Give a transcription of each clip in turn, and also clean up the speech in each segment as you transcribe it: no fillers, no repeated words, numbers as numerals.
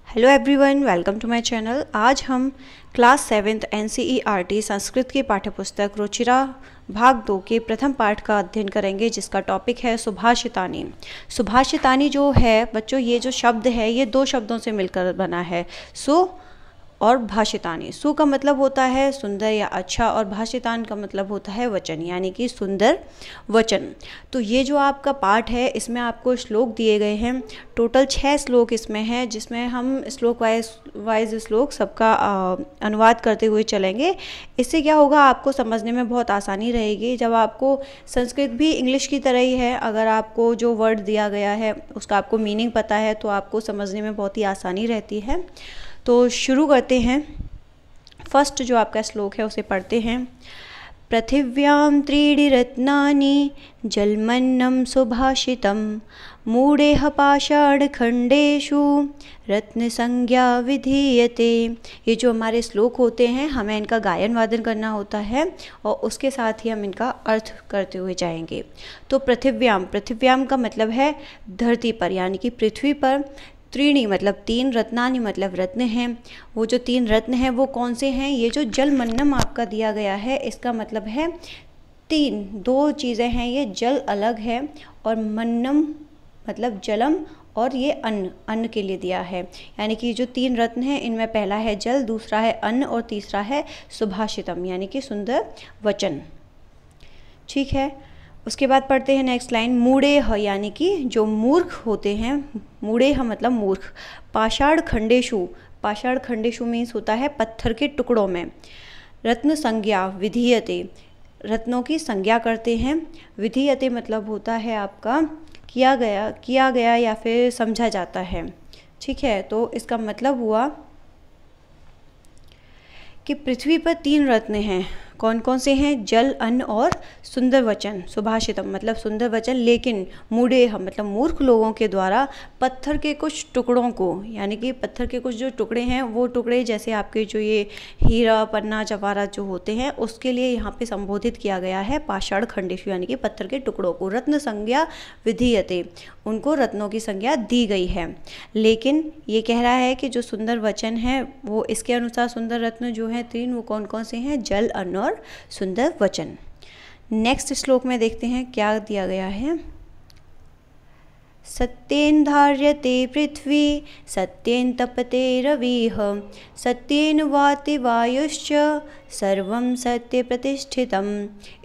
Hello everyone, welcome to my channel. आज हम class 7th NCERT Sanskrit की पाठ्यपुस्तक रुचिरा भाग 2 के प्रथम पाठ का अध्ययन करेंगे, जिसका टॉपिक है सुभाषितानी। सुभाषितानी जो है बच्चों, ये जो शब्द है ये दो शब्दों से मिलकर बना है, सु और भाषितानी। सु का मतलब होता है सुंदर या अच्छा, और भाषितान का मतलब होता है वचन, यानी कि सुंदर वचन। तो ये जो आपका पाठ है इसमें आपको श्लोक दिए गए हैं। टोटल 6 श्लोक इसमें हैं, जिसमें हम श्लोक वाइज श्लोक सबका अनुवाद करते हुए चलेंगे। इससे क्या होगा, आपको समझने में बहुत आसानी रहेगी। जब आपको संस्कृत भी इंग्लिश की तरह ही है, अगर आपको जो वर्ड दिया गया है उसका आपको मीनिंग पता है तो आपको समझने में बहुत ही आसानी रहती है। तो शुरू करते हैं। फर्स्ट जो आपका श्लोक है उसे पढ़ते हैं। पृथिव्यां त्रीणि रत्नानि जलमन्नं सुभाषितं मूढेः पाषाणखण्डेषु रत्नसंज्ञा विधीयते। ये जो हमारे श्लोक होते हैं हमें इनका गायन वादन करना होता है और उसके साथ ही हम इनका अर्थ करते हुए जाएंगे। तो पृथिव्याम का मतलब है धरती पर, यानी कि पृथ्वी पर। त्रीणी मतलब 3, रत्नानि मतलब रत्न हैं। वो जो 3 रत्न हैं वो कौन से हैं? ये जो जलमन्नम आपका दिया गया है इसका मतलब है 2 चीज़ें हैं। ये जल अलग है और मन्नम मतलब जलम, और ये अन्न के लिए दिया है। यानी कि जो 3 रत्न हैं इनमें पहला है जल, दूसरा है अन्न और तीसरा है सुभाषितम, यानी कि सुंदर वचन। ठीक है, उसके बाद पढ़ते हैं नेक्स्ट लाइन। मूढ़ेह यानी कि जो मूर्ख होते हैं, मूढ़ेह मतलब मूर्ख। पाषाण खंडेशु मीन्स होता है पत्थर के टुकड़ों में। रत्न संज्ञा विधीयते, रत्नों की संज्ञा करते हैं। विधीयते मतलब होता है आपका किया गया या फिर समझा जाता है। ठीक है, तो इसका मतलब हुआ कि पृथ्वी पर 3 रत्न हैं। कौन कौन से हैं? जल, अन्न और सुंदर वचन। सुभाषितम मतलब सुंदर वचन, लेकिन मूढ़ेह मतलब मूर्ख लोगों के द्वारा पत्थर के कुछ टुकड़ों को, यानी कि पत्थर के कुछ जो टुकड़े हैं वो टुकड़े जैसे आपके जो ये हीरा पन्ना जवाहरात जो होते हैं उसके लिए यहाँ पे संबोधित किया गया है पाषाण खंडेषु, यानी कि पत्थर के टुकड़ों को। रत्न संज्ञा विधीयते, उनको रत्नों की संज्ञा दी गई है। लेकिन ये कह रहा है कि जो सुंदर वचन है वो इसके अनुसार सुंदर रत्न जो हैं 3 वो कौन कौन से हैं? जल, अन्न और सुंदर वचन। नेक्स्ट श्लोक में देखते हैं क्या दिया गया है। सत्येन धार्यते पृथ्वी सत्येन तपते रविः सत्येन वाति वायुश्च सर्वं सत्य प्रतिष्ठितम्।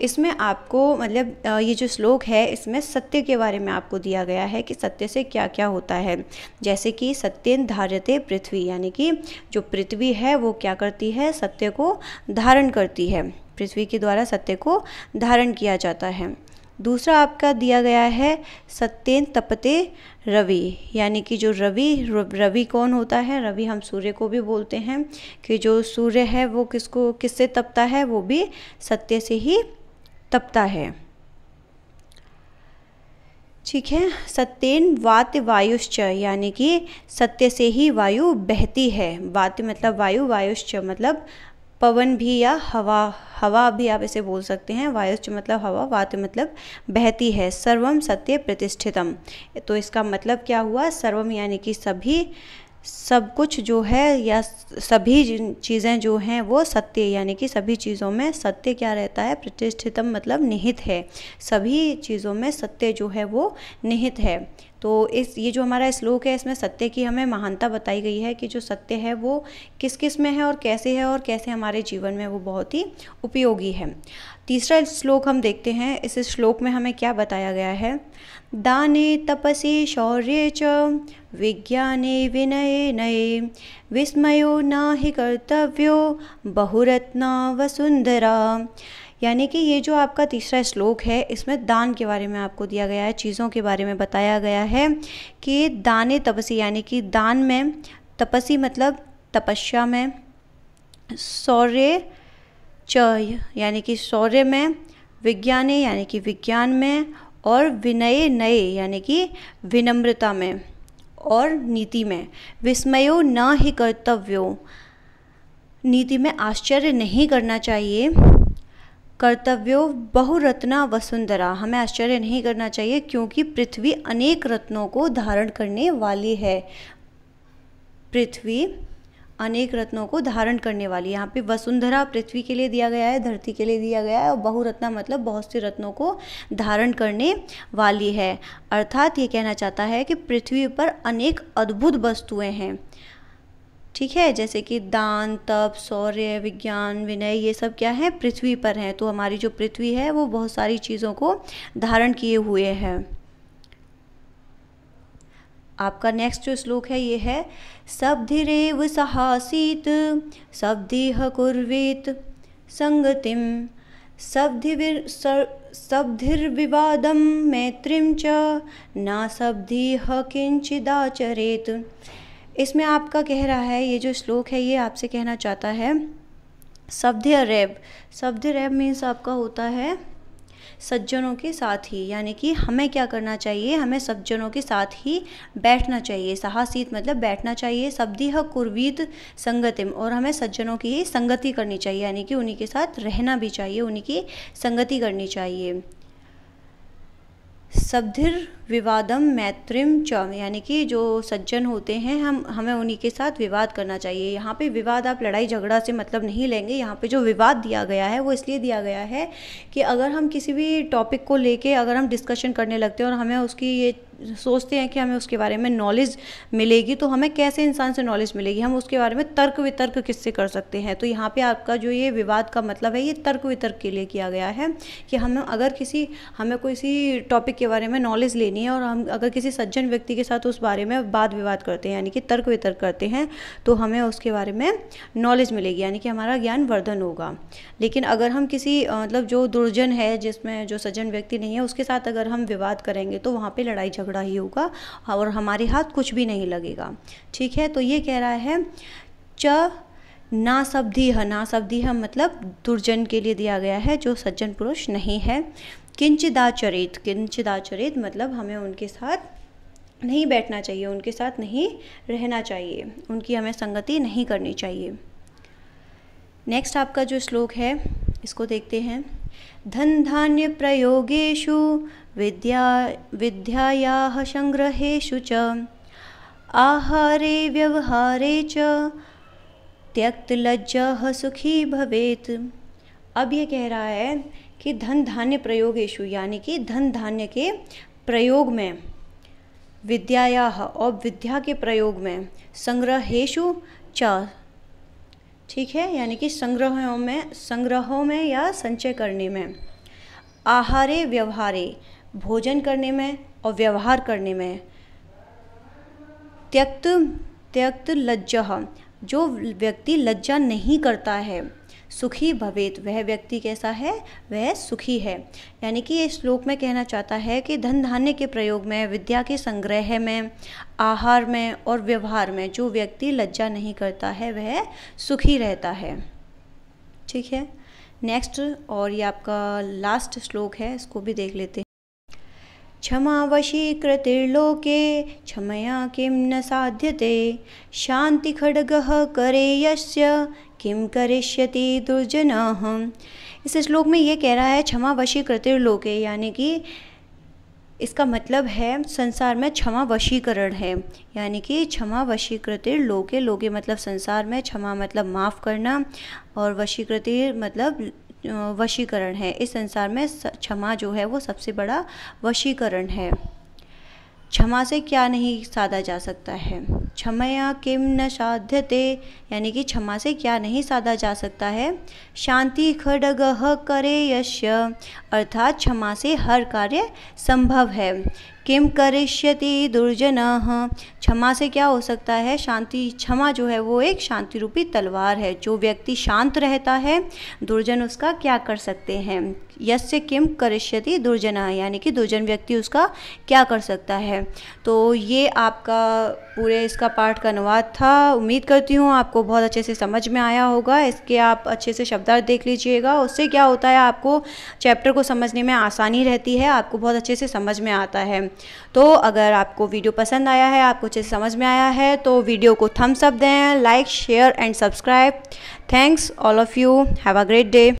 इसमें आपको मतलब ये जो श्लोक है इसमें सत्य के बारे में आपको दिया गया है कि सत्य से क्या क्या होता है। जैसे कि सत्येन धार्यते पृथ्वी, यानी कि जो पृथ्वी है वो क्या करती है? सत्य को धारण करती है। पृथ्वी के द्वारा सत्य को धारण किया जाता है। दूसरा आपका दिया गया है सत्येन तपते रवि, यानी कि जो रवि कौन होता है? रवि हम सूर्य को भी बोलते हैं कि जो सूर्य है वो किससे तपता है? वो भी सत्य से ही तपता है। ठीक है, सत्येन वाति वायुश्च, यानी कि सत्य से ही वायु बहती है। वाति मतलब वायु, वायुश्च मतलब पवन भी या हवा भी आप इसे बोल सकते हैं। वायुश्च मतलब हवा, वात मतलब बहती है। सर्वम सत्य प्रतिष्ठितम, तो इसका मतलब क्या हुआ? सर्वम यानी कि सभी, सब कुछ जो है या सभी चीज़ें जो हैं वो सत्य, यानी कि सभी चीज़ों में सत्य क्या रहता है? प्रतिष्ठितम मतलब निहित है। सभी चीज़ों में सत्य जो है वो निहित है। तो ये जो हमारा श्लोक है इसमें सत्य की हमें महानता बताई गई है कि जो सत्य है वो किस किस में है और कैसे हमारे जीवन में वो बहुत ही उपयोगी है। तीसरा श्लोक हम देखते हैं। इस श्लोक में हमें क्या बताया गया है। दाने तपसि शौर्ये च विज्ञाने विनये नये विस्मयो नाहि कर्तव्यो बहुरत्ना वसुंधरा। यानी कि ये जो आपका तीसरा श्लोक है इसमें दान के बारे में आपको दिया गया है, चीज़ों के बारे में बताया गया है कि दाने तपसी, यानी कि दान में, तपसी मतलब तपस्या में, शौर्य च यानी कि शौर्य में, विज्ञाने यानी कि विज्ञान में, और विनये नये यानी कि विनम्रता में, और नीति में। विस्मयो न ही कर्तव्यो, नीति में आश्चर्य नहीं करना चाहिए। कर्तव्यो बहुरत्ना वसुंधरा, हमें आश्चर्य नहीं करना चाहिए क्योंकि पृथ्वी अनेक रत्नों को धारण करने वाली है। पृथ्वी अनेक रत्नों को धारण करने वाली। यहाँ पे वसुंधरा पृथ्वी के लिए दिया गया है, धरती के लिए दिया गया है, और बहुरत्ना मतलब बहुत से रत्नों को धारण करने वाली है। अर्थात ये कहना चाहता है कि पृथ्वी पर अनेक अद्भुत वस्तुएं हैं, ठीक है, जैसे कि दान, तप, शौर्य, विज्ञान, विनय, ये सब क्या है, पृथ्वी पर हैं। तो हमारी जो पृथ्वी है वो बहुत सारी चीज़ों को धारण किए हुए है। आपका नेक्स्ट जो श्लोक है ये है सब्धिरेव सहासीत सब्धिह कुर्वीत संगतिम सब्धिर्विवादम मैत्रीं च ना सब्धिह किंचिदाचरेत। इसमें आपका कह रहा है, ये जो श्लोक है ये आपसे कहना चाहता है सब्धिरेव मीन्स आपका होता है सज्जनों के साथ ही, यानी कि हमें क्या करना चाहिए, हमें सज्जनों के साथ ही बैठना चाहिए। सहासीत मतलब बैठना चाहिए। सब्धिह कुर्वीत संगतिम, और हमें सज्जनों की ही संगति करनी चाहिए, यानी कि उन्हीं के साथ रहना भी चाहिए, उन्हीं की संगति करनी चाहिए। सब्धिर विवादम मैत्रीं च, यानी कि जो सज्जन होते हैं हमें उन्हीं के साथ विवाद करना चाहिए। यहाँ पे विवाद आप लड़ाई झगड़ा से मतलब नहीं लेंगे। यहाँ पे जो विवाद दिया गया है वो इसलिए दिया गया है कि अगर हम किसी भी टॉपिक को लेके अगर हम डिस्कशन करने लगते हैं और हमें उसकी ये सोचते हैं कि हमें उसके बारे में नॉलेज मिलेगी, तो हमें कैसे इंसान से नॉलेज मिलेगी, हम उसके बारे में तर्क वितर्क किससे कर सकते हैं। तो यहाँ पे आपका जो ये विवाद का मतलब है ये तर्क वितर्क के लिए किया गया है कि हमें अगर हमें किसी टॉपिक के बारे में नॉलेज लेनी है और हम अगर किसी सज्जन व्यक्ति के साथ उस बारे में वाद विवाद करते हैं, यानी कि तर्क वितर्क करते हैं, तो हमें उसके बारे में नॉलेज मिलेगी, यानी कि हमारा ज्ञान वर्धन होगा। लेकिन अगर हम किसी मतलब जो दुर्जन है, जिसमें जो सज्जन व्यक्ति नहीं है, उसके साथ अगर हम विवाद करेंगे तो वहाँ पे लड़ाई झगड़ा ही होगा और हमारे हाथ कुछ भी नहीं लगेगा, ठीक है। तो ये कह रहा है च ना सब्धिह मतलब दुर्जन के लिए दिया गया है, जो सज्जन पुरुष नहीं है। किंचिदाचरित मतलब हमें उनके साथ नहीं बैठना चाहिए, उनके साथ नहीं रहना चाहिए, उनकी हमें संगति नहीं करनी चाहिए। नेक्स्ट आपका जो श्लोक है इसको देखते हैं। धन धान्य प्रयोगेषु विद्यायाः संग्रहेषु च आहारे व्यवहारे च त्यक्तलज्जः सुखी भवेत्। अब ये कह रहा है कि धन धान्य प्रयोगेषु, यानी कि धन धान्य के प्रयोग में, विद्यायाः और विद्या के प्रयोग में, संग्रहेषु च, ठीक है, यानी कि संग्रहों में या संचय करने में, आहारे व्यवहारे भोजन करने में और व्यवहार करने में, त्यक्त लज्जः जो व्यक्ति लज्जा नहीं करता है, सुखी भवेत वह व्यक्ति कैसा है, वह सुखी है। यानी कि ये श्लोक में कहना चाहता है कि धन धान्य के प्रयोग में, विद्या के संग्रह में, आहार में और व्यवहार में जो व्यक्ति लज्जा नहीं करता है वह सुखी रहता है, ठीक है। नेक्स्ट और ये आपका लास्ट श्लोक है, इसको भी देख लेते हैं। क्षमा वशीकृतिर्लोके क्षमया किं न साध्यते शांति खड्गः करे यस्य किं करिष्यति दुर्जनः। इस श्लोक में ये कह रहा है क्षमा वशीकृतिर्लोके, यानी कि इसका मतलब है संसार में क्षमा वशीकरण है, यानी कि क्षमा वशीकृतिर्लोके, लोके मतलब संसार में, क्षमा मतलब माफ़ करना और वशीकृति मतलब वशीकरण है। इस संसार में क्षमा जो है वो सबसे बड़ा वशीकरण है। क्षमा से क्या नहीं साधा जा सकता है, क्षमया किम न साध्यते, यानी कि क्षमा से क्या नहीं साधा जा सकता है। शांति खड्गः करे यस्य, अर्थात क्षमा से हर कार्य संभव है। किम करिष्यति दुर्जनः, क्षमा से क्या हो सकता है, शांति, क्षमा जो है वो एक शांति रूपी तलवार है। जो व्यक्ति शांत रहता है दुर्जन उसका क्या कर सकते हैं। यस्य किम करिष्यति दुर्जनः, यानी कि दुर्जन व्यक्ति उसका क्या कर सकता है। तो ये आपका पूरे इसका पाठ का अनुवाद था। उम्मीद करती हूँ आपको बहुत अच्छे से समझ में आया होगा। इसके आप अच्छे से शब्दार्थ देख लीजिएगा, उससे क्या होता है आपको चैप्टर को समझने में आसानी रहती है, आपको बहुत अच्छे से समझ में आता है। तो अगर आपको वीडियो पसंद आया है, आपको अच्छे से समझ में आया है, तो वीडियो को थम्स अप दें, like share and subscribe. Thanks all of you, have a great day.